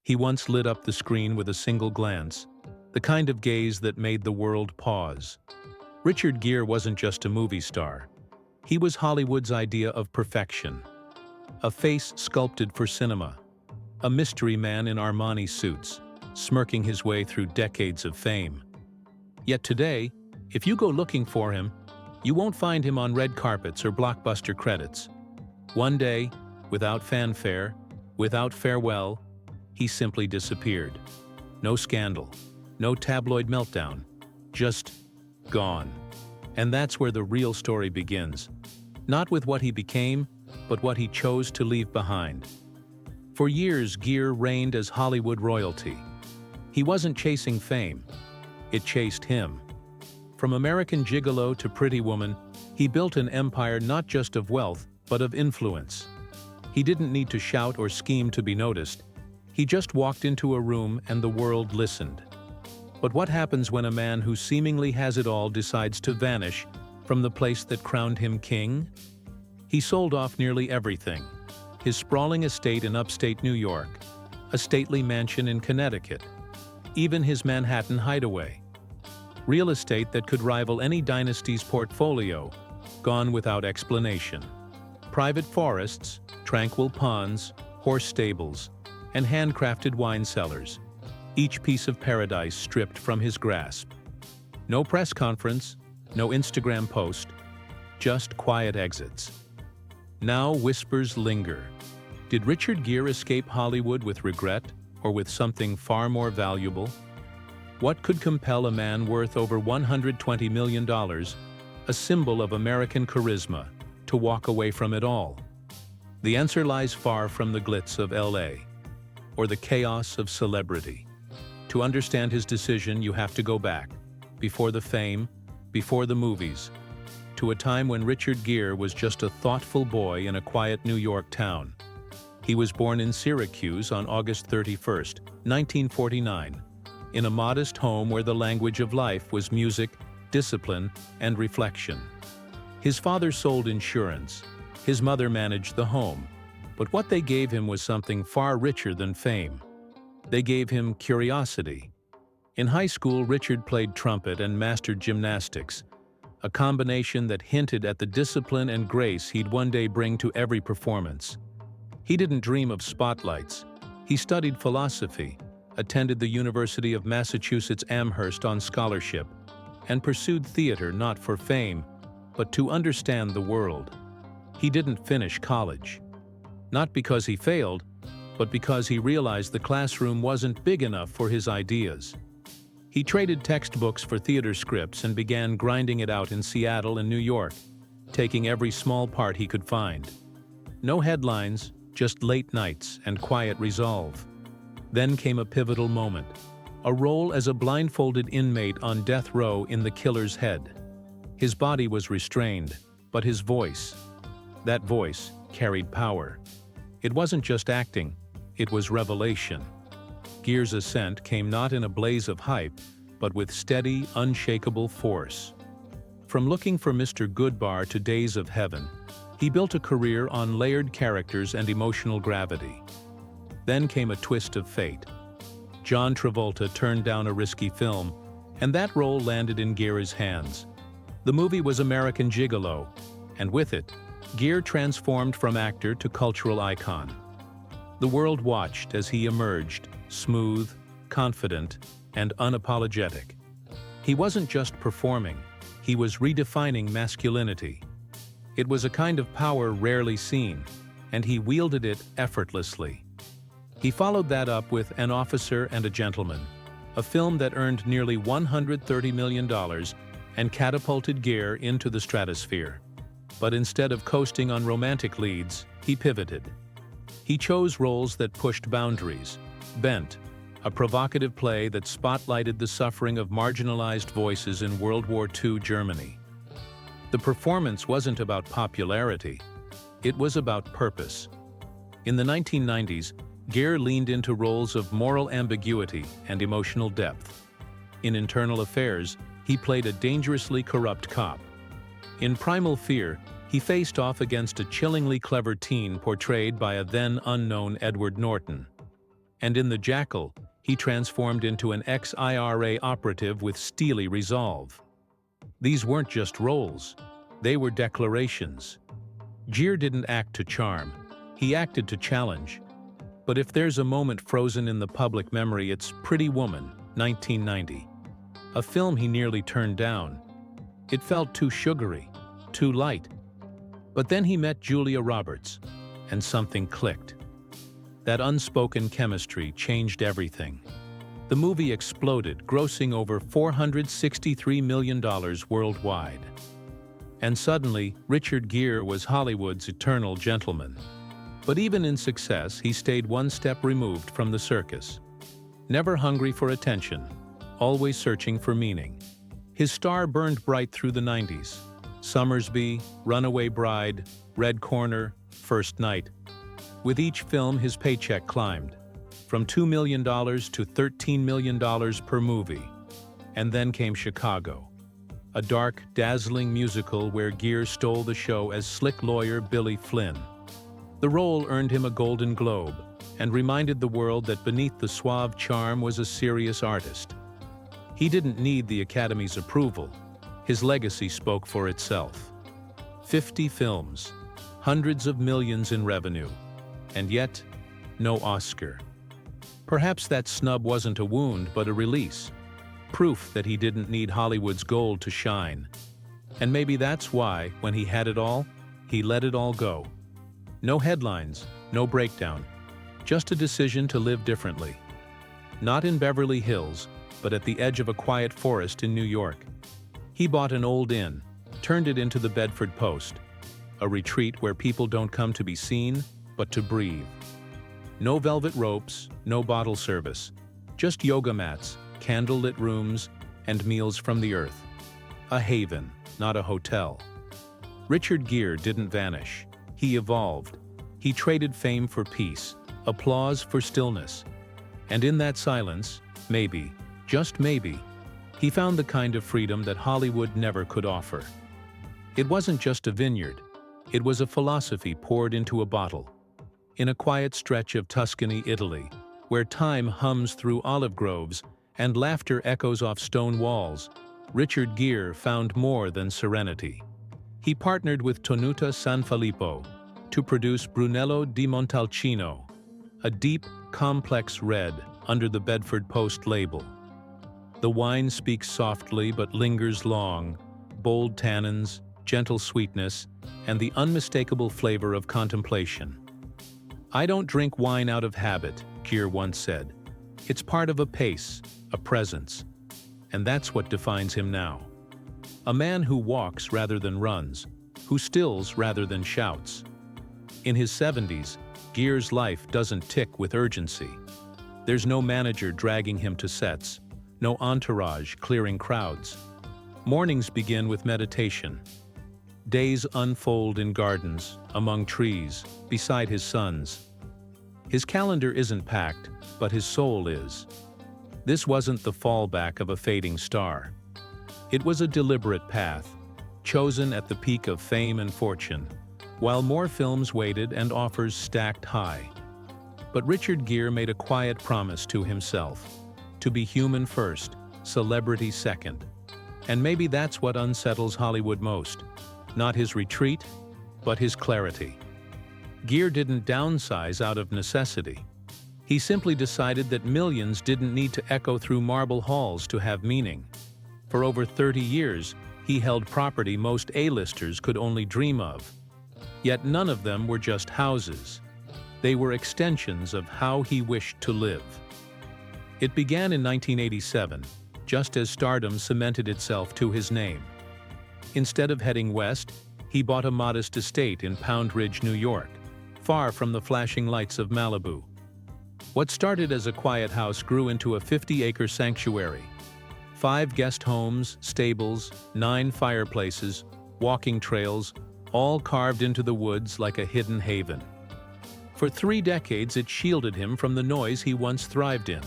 He once lit up the screen with a single glance, the kind of gaze that made the world pause. Richard Gere wasn't just a movie star. He was Hollywood's idea of perfection. A face sculpted for cinema. A mystery man in Armani suits, smirking his way through decades of fame. Yet today, if you go looking for him, you won't find him on red carpets or blockbuster credits. One day, without fanfare, without farewell, he simply disappeared. No scandal, no tabloid meltdown, just gone. And that's where the real story begins. Not with what he became, but what he chose to leave behind. For years, Gere reigned as Hollywood royalty. He wasn't chasing fame, it chased him. From American Gigolo to Pretty Woman, he built an empire not just of wealth, but of influence. He didn't need to shout or scheme to be noticed. He just walked into a room and the world listened. But what happens when a man who seemingly has it all decides to vanish from the place that crowned him king? He sold off nearly everything. His sprawling estate in upstate New York, a stately mansion in Connecticut, even his Manhattan hideaway. Real estate that could rival any dynasty's portfolio, gone without explanation. Private forests, tranquil ponds, horse stables, and handcrafted wine cellars, each piece of paradise stripped from his grasp. No press conference, no Instagram post, just quiet exits. Now whispers linger. Did Richard Gere escape Hollywood with regret, or with something far more valuable? What could compel a man worth over $120 million, a symbol of American charisma, to walk away from it all? The answer lies far from the glitz of LA, or the chaos of celebrity. To understand his decision, you have to go back, before the fame, before the movies, to a time when Richard Gere was just a thoughtful boy in a quiet New York town. He was born in Syracuse on August 31st, 1949, in a modest home where the language of life was music, discipline, and reflection. His father sold insurance. His mother managed the home. But what they gave him was something far richer than fame. They gave him curiosity. In high school, Richard played trumpet and mastered gymnastics, a combination that hinted at the discipline and grace he'd one day bring to every performance. He didn't dream of spotlights. He studied philosophy, attended the University of Massachusetts Amherst on scholarship, and pursued theater not for fame, but to understand the world. He didn't finish college. Not because he failed, but because he realized the classroom wasn't big enough for his ideas. He traded textbooks for theater scripts and began grinding it out in Seattle and New York, taking every small part he could find. No headlines, just late nights and quiet resolve. Then came a pivotal moment, a role as a blindfolded inmate on death row in The Killer's Head. His body was restrained, but his voice, that voice, carried power. It wasn't just acting, it was revelation. Gere's ascent came not in a blaze of hype, but with steady, unshakable force. From Looking for Mr. Goodbar to Days of Heaven, he built a career on layered characters and emotional gravity. Then came a twist of fate. John Travolta turned down a risky film, and that role landed in Gere's hands. The movie was American Gigolo, and with it, Gere transformed from actor to cultural icon. The world watched as he emerged, smooth, confident, and unapologetic. He wasn't just performing, he was redefining masculinity. It was a kind of power rarely seen, and he wielded it effortlessly. He followed that up with An Officer and a Gentleman, a film that earned nearly $130 million and catapulted Gere into the stratosphere. But instead of coasting on romantic leads, he pivoted. He chose roles that pushed boundaries. Bent, a provocative play that spotlighted the suffering of marginalized voices in World War II Germany. The performance wasn't about popularity, it was about purpose. In the 1990s, Gere leaned into roles of moral ambiguity and emotional depth. In Internal Affairs, he played a dangerously corrupt cop. In Primal Fear, he faced off against a chillingly clever teen portrayed by a then-unknown Edward Norton. And in The Jackal, he transformed into an ex-IRA operative with steely resolve. These weren't just roles, they were declarations. Gere didn't act to charm, he acted to challenge. But if there's a moment frozen in the public memory, it's Pretty Woman, 1990. A film he nearly turned down. It felt too sugary, too light. But then he met Julia Roberts, and something clicked. That unspoken chemistry changed everything. The movie exploded, grossing over $463 million worldwide. And suddenly, Richard Gere was Hollywood's eternal gentleman. But even in success, he stayed one step removed from the circus. Never hungry for attention, always searching for meaning. His star burned bright through the 90s. Summersby, Runaway Bride, Red Corner, First Night. With each film, his paycheck climbed, from $2 million to $13 million per movie. And then came Chicago, a dark, dazzling musical where Gere stole the show as slick lawyer Billy Flynn. The role earned him a Golden Globe and reminded the world that beneath the suave charm was a serious artist. He didn't need the Academy's approval. His legacy spoke for itself. 50 films, hundreds of millions in revenue, and yet, no Oscar. Perhaps that snub wasn't a wound, but a release. Proof that he didn't need Hollywood's gold to shine. And maybe that's why, when he had it all, he let it all go. No headlines, no breakdown, just a decision to live differently. Not in Beverly Hills, but at the edge of a quiet forest in New York. He bought an old inn, turned it into the Bedford Post, a retreat where people don't come to be seen, but to breathe. No velvet ropes, no bottle service, just yoga mats, candlelit rooms, and meals from the earth. A haven, not a hotel. Richard Gere didn't vanish. He evolved. He traded fame for peace, applause for stillness. And in that silence, maybe, just maybe, he found the kind of freedom that Hollywood never could offer. It wasn't just a vineyard. It was a philosophy poured into a bottle. In a quiet stretch of Tuscany, Italy, where time hums through olive groves and laughter echoes off stone walls, Richard Gere found more than serenity. He partnered with Tenuta Sanfilippo to produce Brunello di Montalcino, a deep, complex red under the Bedford Post label. The wine speaks softly but lingers long, bold tannins, gentle sweetness, and the unmistakable flavor of contemplation. "I don't drink wine out of habit," Gere once said. "It's part of a pace, a presence." And that's what defines him now. A man who walks rather than runs, who stills rather than shouts. In his 70s, Gere's life doesn't tick with urgency. There's no manager dragging him to sets, no entourage clearing crowds. Mornings begin with meditation. Days unfold in gardens, among trees, beside his sons. His calendar isn't packed, but his soul is. This wasn't the fallback of a fading star. It was a deliberate path, chosen at the peak of fame and fortune, while more films waited and offers stacked high. But Richard Gere made a quiet promise to himself, to be human first, celebrity second. And maybe that's what unsettles Hollywood most. Not his retreat, but his clarity. Gere didn't downsize out of necessity. He simply decided that millions didn't need to echo through marble halls to have meaning. For over 30 years, he held property most A-listers could only dream of. Yet none of them were just houses. They were extensions of how he wished to live. It began in 1987, just as stardom cemented itself to his name. Instead of heading west, he bought a modest estate in Pound Ridge, New York, far from the flashing lights of Malibu. What started as a quiet house grew into a 50-acre sanctuary. 5 guest homes, stables, 9 fireplaces, walking trails, all carved into the woods like a hidden haven. For 3 decades, it shielded him from the noise he once thrived in.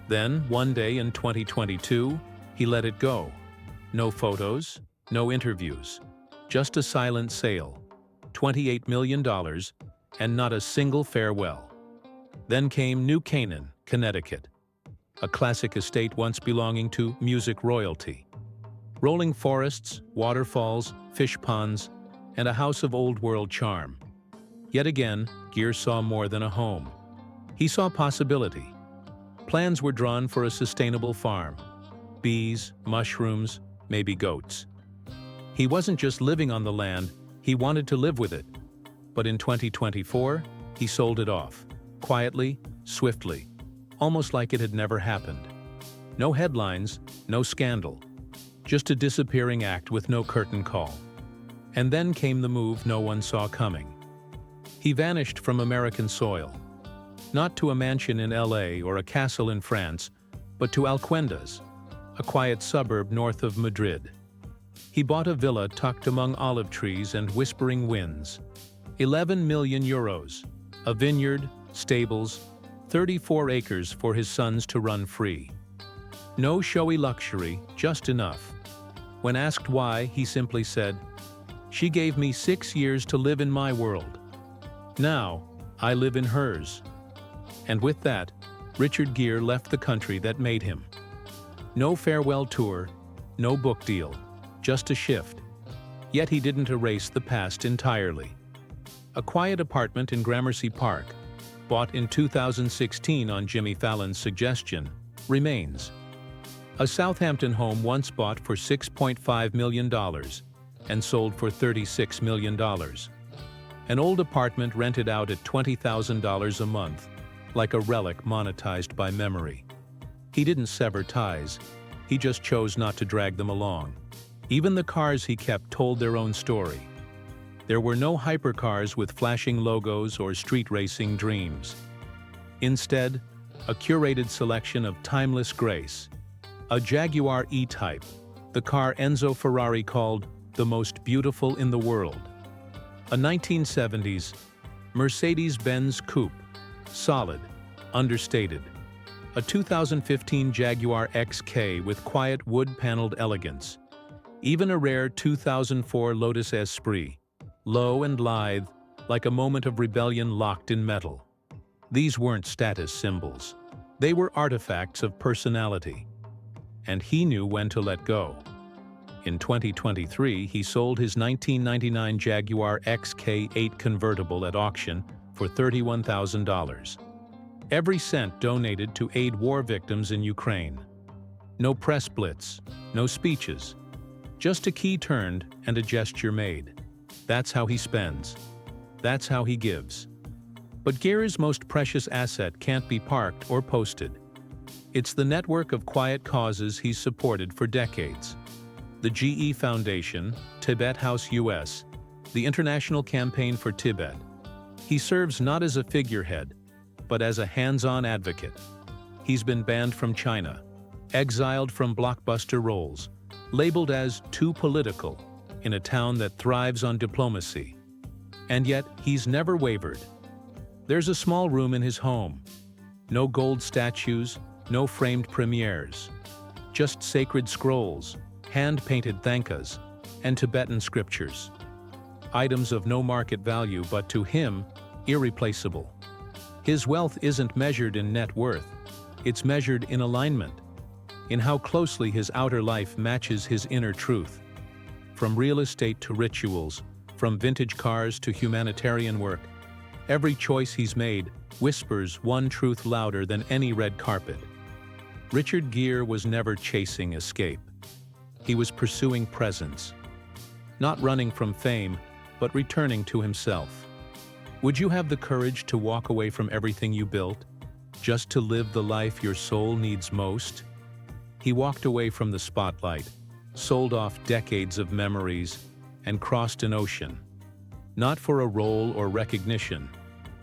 Then, one day in 2022, he let it go. No photos, no interviews, just a silent sale, $28 million, and not a single farewell. Then came New Canaan, Connecticut, a classic estate once belonging to music royalty. Rolling forests, waterfalls, fish ponds, and a house of old-world charm. Yet again, Gere saw more than a home. He saw possibility. Plans were drawn for a sustainable farm. Bees, mushrooms, maybe goats. He wasn't just living on the land, he wanted to live with it. But in 2024, he sold it off. Quietly, swiftly, almost like it had never happened. No headlines, no scandal. Just a disappearing act with no curtain call. And then came the move no one saw coming. He vanished from American soil. Not to a mansion in LA or a castle in France, but to Alcuendas, a quiet suburb north of Madrid. He bought a villa tucked among olive trees and whispering winds. 11 million euros, a vineyard, stables, 34 acres for his sons to run free. No showy luxury, just enough. When asked why, he simply said, "She gave me 6 years to live in my world. Now, I live in hers." And with that, Richard Gere left the country that made him. No farewell tour, no book deal, just a shift. Yet he didn't erase the past entirely. A quiet apartment in Gramercy Park, bought in 2016 on Jimmy Fallon's suggestion, remains. A Southampton home once bought for $6.5 million and sold for $36 million. An old apartment rented out at $20,000 a month, like a relic monetized by memory. He didn't sever ties, he just chose not to drag them along. Even the cars he kept told their own story. There were no hypercars with flashing logos or street racing dreams. Instead, a curated selection of timeless grace. A Jaguar E-Type, the car Enzo Ferrari called the most beautiful in the world. A 1970s Mercedes-Benz Coupe, solid, understated. A 2015 Jaguar XK with quiet wood-paneled elegance. Even a rare 2004 Lotus Esprit, low and lithe, like a moment of rebellion locked in metal. These weren't status symbols. They were artifacts of personality. And he knew when to let go. In 2023, he sold his 1999 Jaguar XK8 convertible at auction for $31,000. Every cent donated to aid war victims in Ukraine. No press blitz, no speeches. Just a key turned and a gesture made. That's how he spends. That's how he gives. But Gere's most precious asset can't be parked or posted. It's the network of quiet causes he's supported for decades. The GE Foundation, Tibet House US, the International Campaign for Tibet. He serves not as a figurehead, but as a hands-on advocate. He's been banned from China, exiled from blockbuster roles, labeled as too political in a town that thrives on diplomacy. And yet, he's never wavered. There's a small room in his home. No gold statues, no framed premieres. Just sacred scrolls, hand-painted thankas, and Tibetan scriptures. Items of no market value, but to him, irreplaceable. His wealth isn't measured in net worth. It's measured in alignment, in how closely his outer life matches his inner truth. From real estate to rituals, from vintage cars to humanitarian work, every choice he's made whispers one truth louder than any red carpet. Richard Gere was never chasing escape. He was pursuing presence. Not running from fame, but returning to himself. Would you have the courage to walk away from everything you built, just to live the life your soul needs most? He walked away from the spotlight, sold off decades of memories, and crossed an ocean. Not for a role or recognition,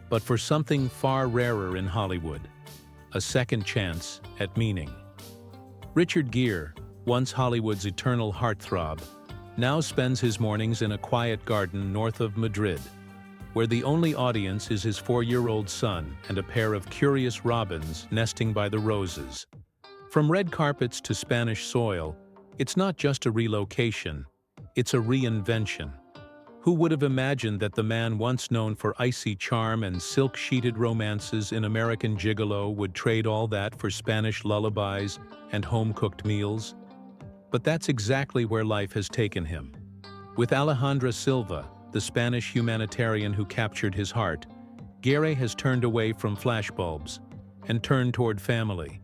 but for something far rarer in Hollywood, a second chance at meaning. Richard Gere, once Hollywood's eternal heartthrob, now spends his mornings in a quiet garden north of Madrid, where the only audience is his 4-year-old son and a pair of curious robins nesting by the roses. From red carpets to Spanish soil, it's not just a relocation, it's a reinvention. Who would have imagined that the man once known for icy charm and silk-sheeted romances in American Gigolo would trade all that for Spanish lullabies and home-cooked meals? But that's exactly where life has taken him. With Alejandra Silva, the Spanish humanitarian who captured his heart, Gere has turned away from flashbulbs and turned toward family,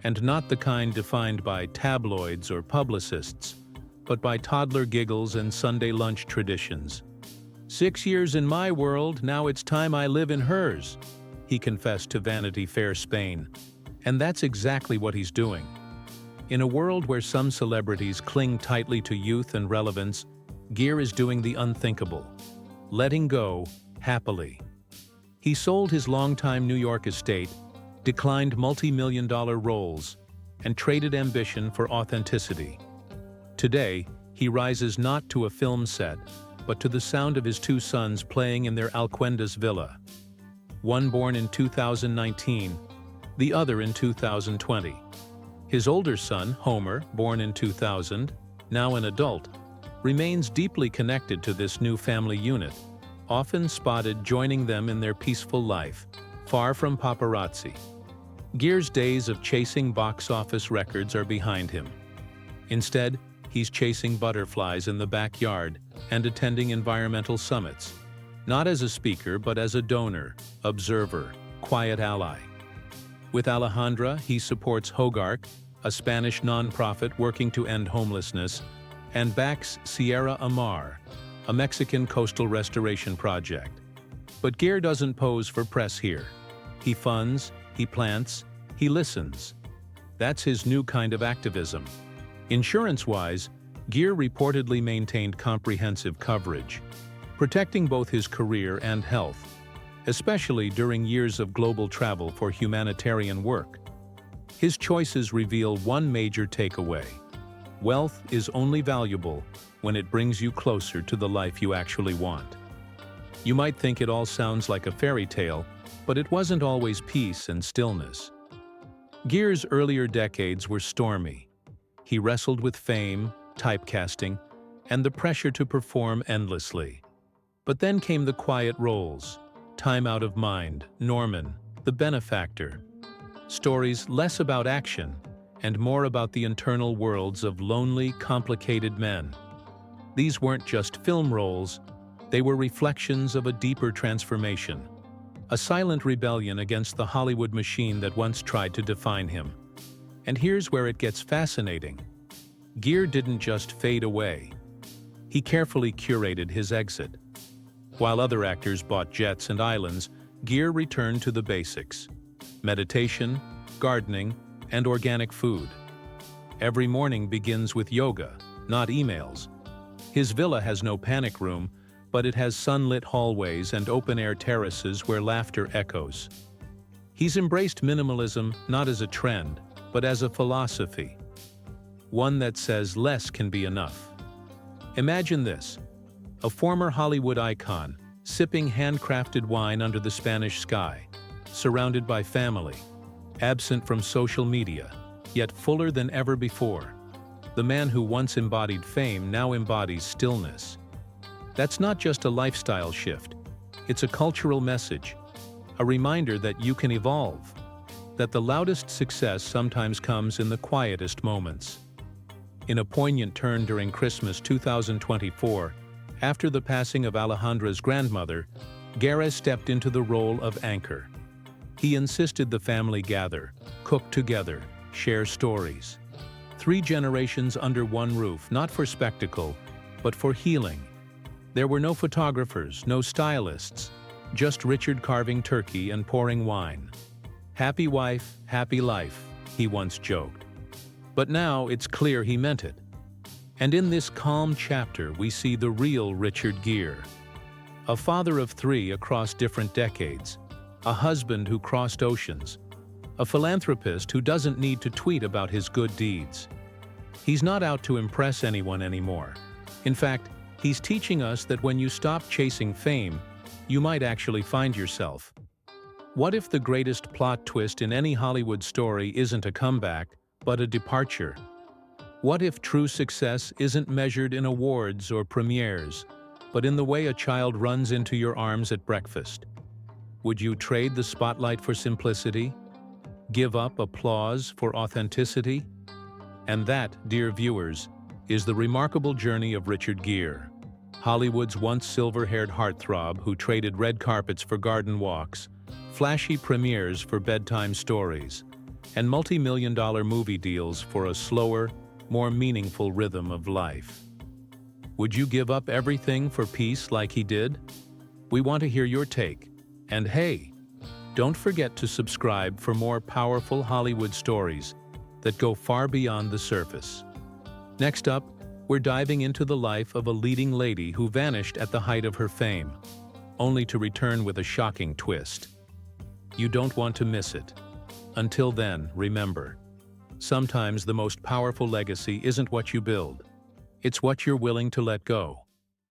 and not the kind defined by tabloids or publicists, but by toddler giggles and Sunday lunch traditions. 6 years in my world, now it's time I live in hers, he confessed to Vanity Fair Spain. And that's exactly what he's doing. In a world where some celebrities cling tightly to youth and relevance, Gere is doing the unthinkable, letting go happily. He sold his longtime New York estate, declined multi-million-dollar roles, and traded ambition for authenticity. Today, he rises not to a film set, but to the sound of his two sons playing in their Alcuendas villa. One born in 2019, the other in 2020. His older son, Homer, born in 2000, now an adult, remains deeply connected to this new family unit, often spotted joining them in their peaceful life, far from paparazzi. Gere's days of chasing box office records are behind him. Instead, he's chasing butterflies in the backyard and attending environmental summits, not as a speaker but as a donor, observer, quiet ally. With Alejandra, he supports Hogark, a Spanish nonprofit working to end homelessness, and backs Sierra Amar, a Mexican coastal restoration project. But Gere doesn't pose for press here. He funds, he plants, he listens. That's his new kind of activism. Insurance-wise, Gere reportedly maintained comprehensive coverage, protecting both his career and health, especially during years of global travel for humanitarian work. His choices reveal one major takeaway: wealth is only valuable when it brings you closer to the life you actually want. You might think it all sounds like a fairy tale, but it wasn't always peace and stillness. Gere's earlier decades were stormy. He wrestled with fame, typecasting, and the pressure to perform endlessly. But then came the quiet roles: Time Out of Mind, Norman, The Benefactor. Stories less about action and more about the internal worlds of lonely, complicated men. These weren't just film roles, they were reflections of a deeper transformation, a silent rebellion against the Hollywood machine that once tried to define him. And here's where it gets fascinating. Gere didn't just fade away. He carefully curated his exit. While other actors bought jets and islands, Gere returned to the basics: meditation, gardening, and organic food. Every morning begins with yoga, not emails. His villa has no panic room, but it has sunlit hallways and open-air terraces where laughter echoes. He's embraced minimalism not as a trend, but as a philosophy, one that says less can be enough. Imagine this: a former Hollywood icon, sipping handcrafted wine under the Spanish sky, surrounded by family, absent from social media, yet fuller than ever before. The man who once embodied fame now embodies stillness. That's not just a lifestyle shift, it's a cultural message, a reminder that you can evolve, that the loudest success sometimes comes in the quietest moments. In a poignant turn during Christmas 2024, after the passing of Alejandra's grandmother, Gere stepped into the role of anchor. He insisted the family gather, cook together, share stories. 3 generations under one roof, not for spectacle, but for healing. There were no photographers, no stylists, just Richard carving turkey and pouring wine. "Happy wife, happy life," he once joked. But now it's clear he meant it. And in this calm chapter we see the real Richard Gere. A father of 3 across different decades, a husband who crossed oceans, a philanthropist who doesn't need to tweet about his good deeds. He's not out to impress anyone anymore. In fact, he's teaching us that when you stop chasing fame, you might actually find yourself. What if the greatest plot twist in any Hollywood story isn't a comeback, but a departure? What if true success isn't measured in awards or premieres, but in the way a child runs into your arms at breakfast. Would you trade the spotlight for simplicity? Give up applause for authenticity? And that, dear viewers, is the remarkable journey of Richard Gere, Hollywood's once silver-haired heartthrob who traded red carpets for garden walks, flashy premieres for bedtime stories, and multi-million-dollar movie deals for a slower, more meaningful rhythm of life. Would you give up everything for peace like he did? We want to hear your take. And hey, don't forget to subscribe for more powerful Hollywood stories that go far beyond the surface. Next up, we're diving into the life of a leading lady who vanished at the height of her fame, only to return with a shocking twist. You don't want to miss it. Until then, remember, sometimes the most powerful legacy isn't what you build, it's what you're willing to let go.